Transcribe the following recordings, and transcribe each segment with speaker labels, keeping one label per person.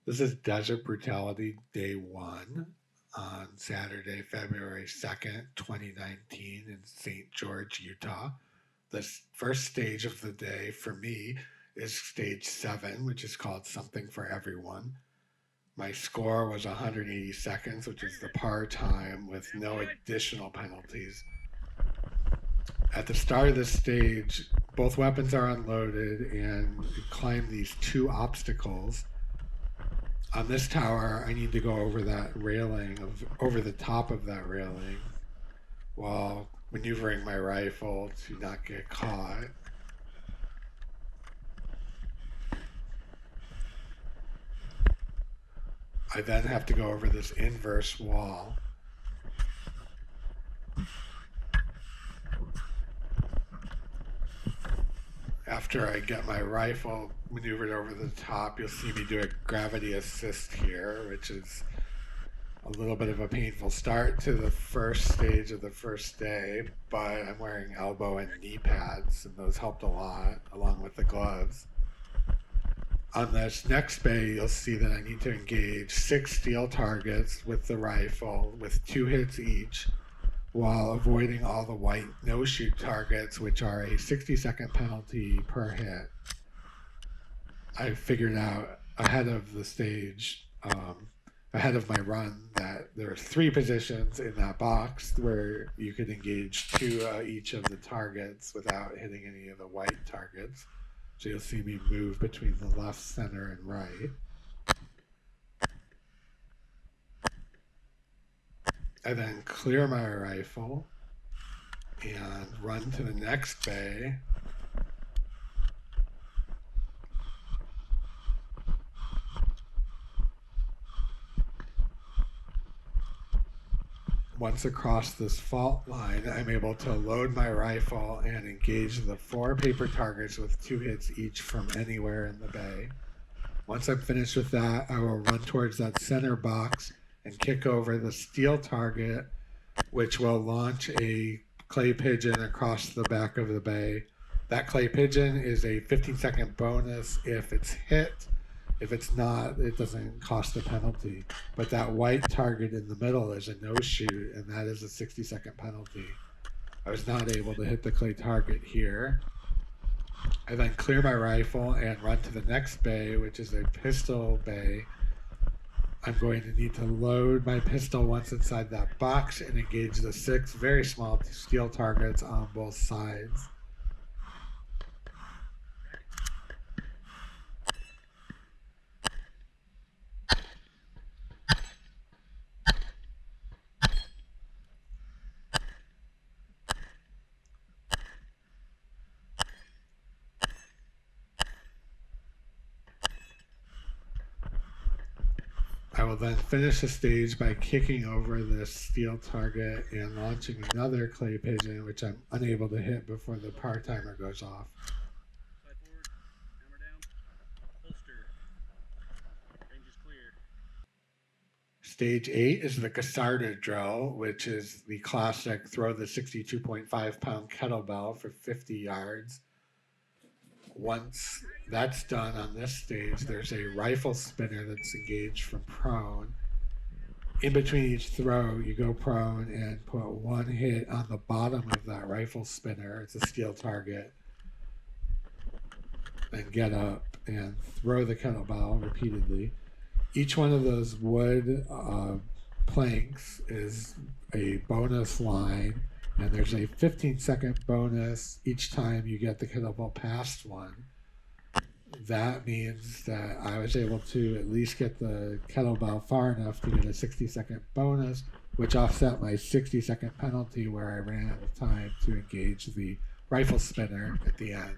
Speaker 1: This is Desert Brutality Day 1 on Saturday, February 2nd, 2019, in St. George, Utah. The first stage of the day for me is stage 7, which is called Something for Everyone. My score was 180 seconds, which is the par time with no additional penalties. At the start of this stage, both weapons are unloaded and you climb these two obstacles. On this tower, I need to go over that railing over the top of that railing while maneuvering my rifle to not get caught. I then have to go over this inverse wall. After I get my rifle maneuvered over the top, you'll see me do a gravity assist here, which is a little bit of a painful start to the first stage of the first day, but I'm wearing elbow and knee pads, and those helped a lot, along with the gloves. On this next bay, you'll see that I need to engage 6 steel targets with the rifle with 2 hits each, while avoiding all the white no-shoot targets, which are a 60-second penalty per hit. I figured out ahead of the stage, ahead of my run, that there are 3 positions in that box where you could engage 2 each of the targets without hitting any of the white targets. So you'll see me move between the left, center, and right. I then clear my rifle and run to the next bay. Once across this fault line, I'm able to load my rifle and engage the 4 paper targets with 2 hits each from anywhere in the bay. Once I'm finished with that, I will run towards that center box and kick over the steel target, which will launch a clay pigeon across the back of the bay. That clay pigeon is a 15-second bonus if it's hit. If it's not, it doesn't cost a penalty. But that white target in the middle is a no-shoot, and that is a 60-second penalty. I was not able to hit the clay target here. I then clear my rifle and run to the next bay, which is a pistol bay. I'm going to need to load my pistol once inside that box and engage the 6 very small steel targets on both sides. I will then finish the stage by kicking over this steel target and launching another clay pigeon, which I'm unable to hit before the par timer goes off.
Speaker 2: Slide forward, hammer down, holster. Range is clear.
Speaker 1: Stage 8 is the Casarda drill, which is the classic throw the 62.5-pound kettlebell for 50 yards. Once that's done on this stage, there's a rifle spinner that's engaged from prone. In between each throw, you go prone and put 1 hit on the bottom of that rifle spinner. It's a steel target. Then get up and throw the kettlebell repeatedly. Each one of those wood planks is a bonus line, and there's a 15-second bonus each time you get the kettlebell past one. That means that I was able to at least get the kettlebell far enough to get a 60-second bonus, which offset my 60-second penalty where I ran out of time to engage the rifle spinner at the end.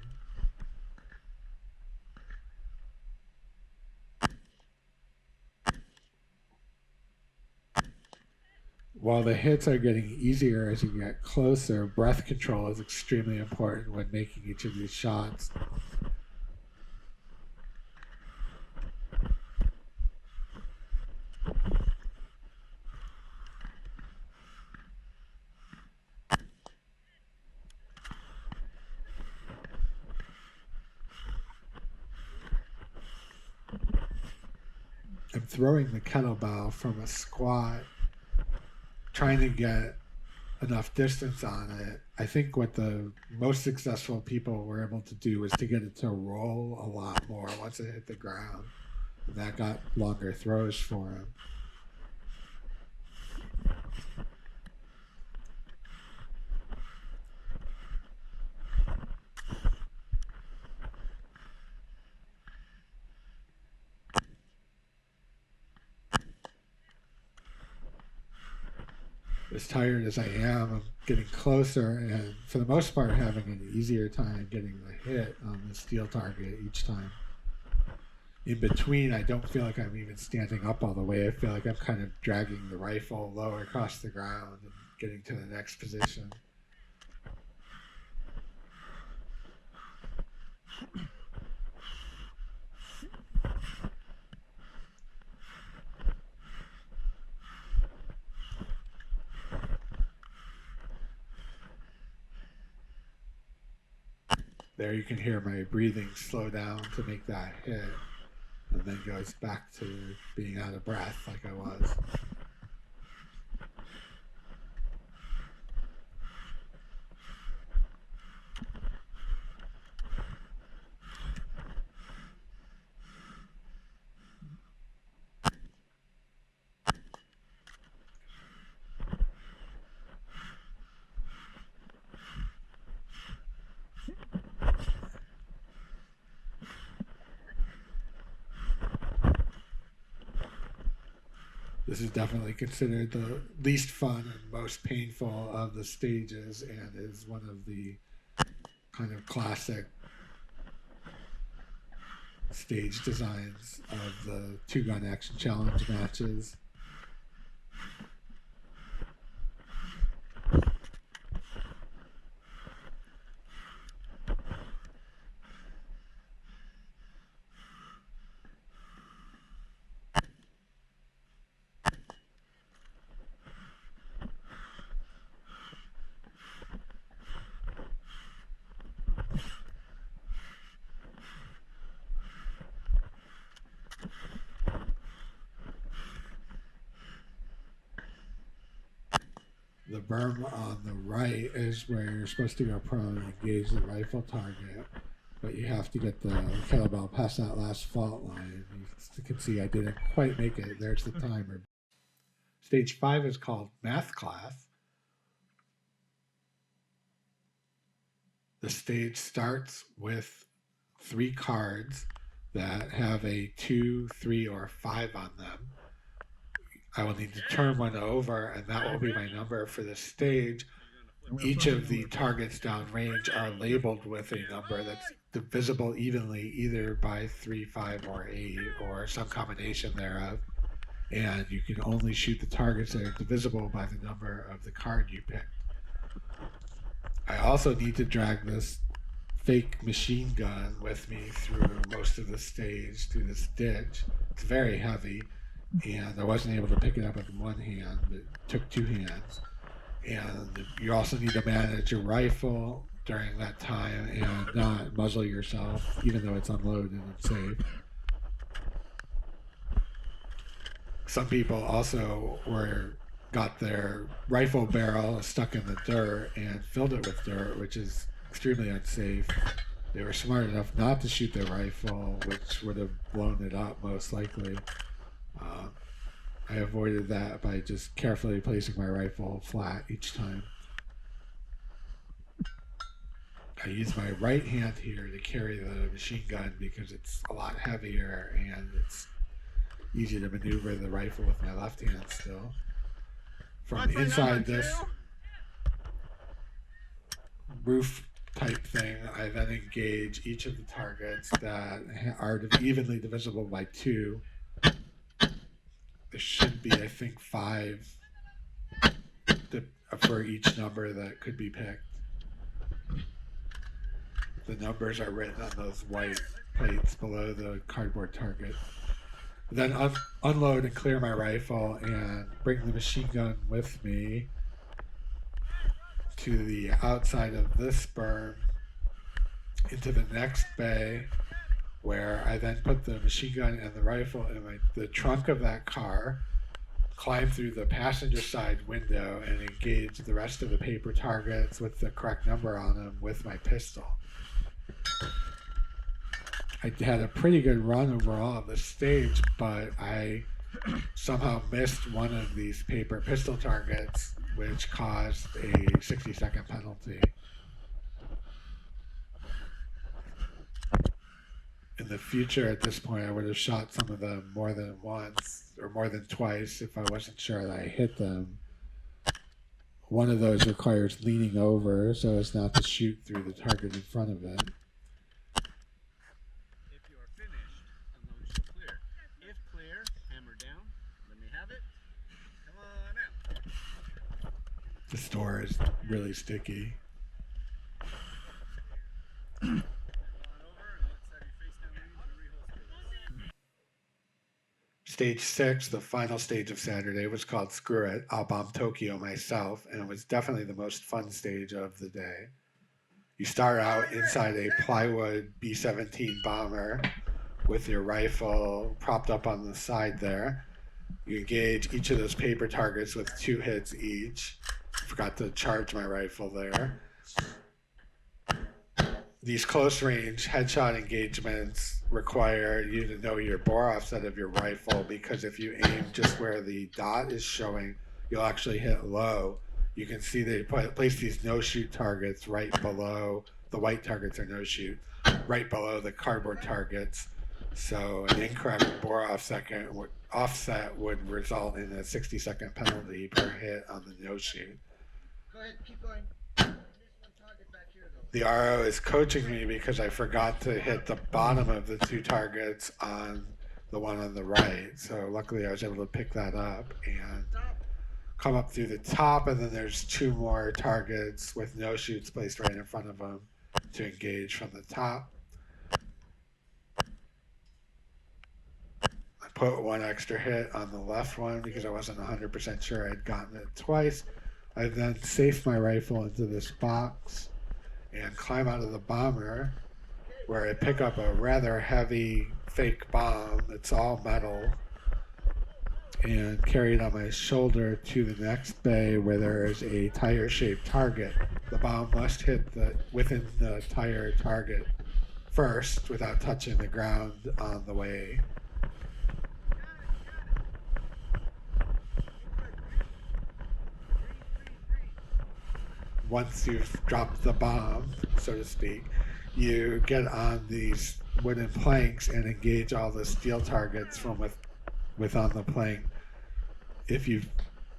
Speaker 1: While the hits are getting easier as you get closer, breath control is extremely important when making each of these shots. throwing the kettlebell from a squat, trying to get enough distance on it. I think what the most successful people were able to do was to get it to roll a lot more once it hit the ground. And that got longer throws for him. As tired as I am, I'm getting closer, and for the most part, having an easier time getting the hit on the steel target each time. In between, I don't feel like I'm even standing up all the way. I feel like I'm kind of dragging the rifle lower across the ground and getting to the next position. There you can hear my breathing slow down to make that hit, and then goes back to being out of breath like I was. This is definitely considered the least fun and most painful of the stages, and is one of the kind of classic stage designs of the two-gun action challenge matches. The berm on the right is where you're supposed to go prone and engage the rifle target, but you have to get the kettlebell past that last fault line. You can see I didn't quite make it. There's the timer. Stage 5 is called Math Class. The stage starts with 3 cards that have a 2, 3, or 5 on them. I will need to turn one over, and that will be my number for this stage. Each of the targets downrange are labeled with a number that's divisible evenly, either by 3, 5, or 8, or some combination thereof. And you can only shoot the targets that are divisible by the number of the card you picked. I also need to drag this fake machine gun with me through most of the stage, through this ditch. It's very heavy, and I wasn't able to pick it up with one hand, but it took 2 hands. And you also need to manage your rifle during that time and not muzzle yourself, even though it's unloaded and safe. Some people also got their rifle barrel stuck in the dirt and filled it with dirt, which is extremely unsafe. They were smart enough not to shoot their rifle, which would have blown it up most likely. I avoided that by just carefully placing my rifle flat each time. I use my right hand here to carry the machine gun because it's a lot heavier and it's easy to maneuver the rifle with my left hand still. From inside this roof type thing, I then engage each of the targets that are evenly divisible by 2. There should be, I think, 5 for each number that could be picked. The numbers are written on those white plates below the cardboard target. Then unload and clear my rifle and bring the machine gun with me to the outside of this berm into the next bay, where I then put the machine gun and the rifle in the trunk of that car, climbed through the passenger side window, and engaged the rest of the paper targets with the correct number on them with my pistol. I had a pretty good run overall of the stage, but I somehow missed one of these paper pistol targets, which caused a 60-second penalty. In the future, at this point, I would have shot some of them more than once or more than twice if I wasn't sure that I hit them. One of those requires leaning over so as not to shoot through the target in front of it.
Speaker 2: If you are finished, unload shall clear. If clear, hammer down. Let me have it. Come on out.
Speaker 1: This door is really sticky. Stage 6, the final stage of Saturday, was called Screw It, I'll Bomb Tokyo Myself, and it was definitely the most fun stage of the day. You start out inside a plywood B-17 bomber with your rifle propped up on the side there. You engage each of those paper targets with 2 hits each. Forgot to charge my rifle there. These close range headshot engagements require you to know your bore offset of your rifle, because if you aim just where the dot is showing, you'll actually hit low. You can see they place these no-shoot targets right below, the white targets are no-shoot, right below the cardboard targets. So an incorrect bore offset would result in a 60-second penalty per hit on the no-shoot.
Speaker 3: Go ahead, keep going.
Speaker 1: The RO is coaching me because I forgot to hit the bottom of the 2 targets on the one on the right. So luckily I was able to pick that up and come up through the top, and then there's 2 more targets with no shoots placed right in front of them to engage from the top. I put 1 extra hit on the left one because I wasn't 100% sure I'd gotten it twice. I then safe my rifle into this box and climb out of the bomber, where I pick up a rather heavy fake bomb. It's all metal, and carry it on my shoulder to the next bay where there is a tire-shaped target. The bomb must hit within the tire target first without touching the ground on the way. Once you've dropped the bomb, so to speak, you get on these wooden planks and engage all the steel targets from on the plank. If you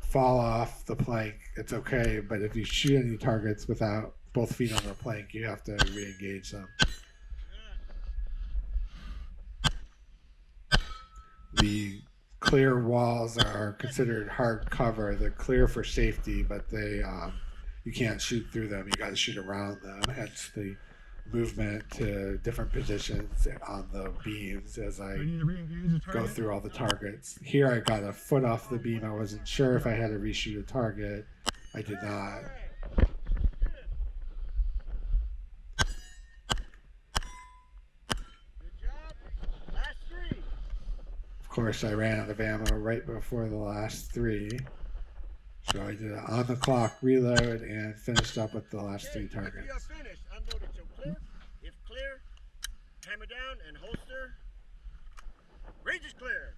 Speaker 1: fall off the plank, it's okay, but if you shoot any targets without both feet on the plank, you have to re-engage them. The clear walls are considered hard cover. They're clear for safety, but you can't shoot through them. You got to shoot around them. Hence the movement to different positions on the beams as I go through all the targets. Here I got a foot off the beam. I wasn't sure if I had to reshoot a target. I did not. Of course, I ran out of ammo right before the last 3. So I did an on-the-clock reload and finished up with the last 3 targets.
Speaker 3: If you are finished, unload it till clear. If clear, hammer down and holster. Range is clear.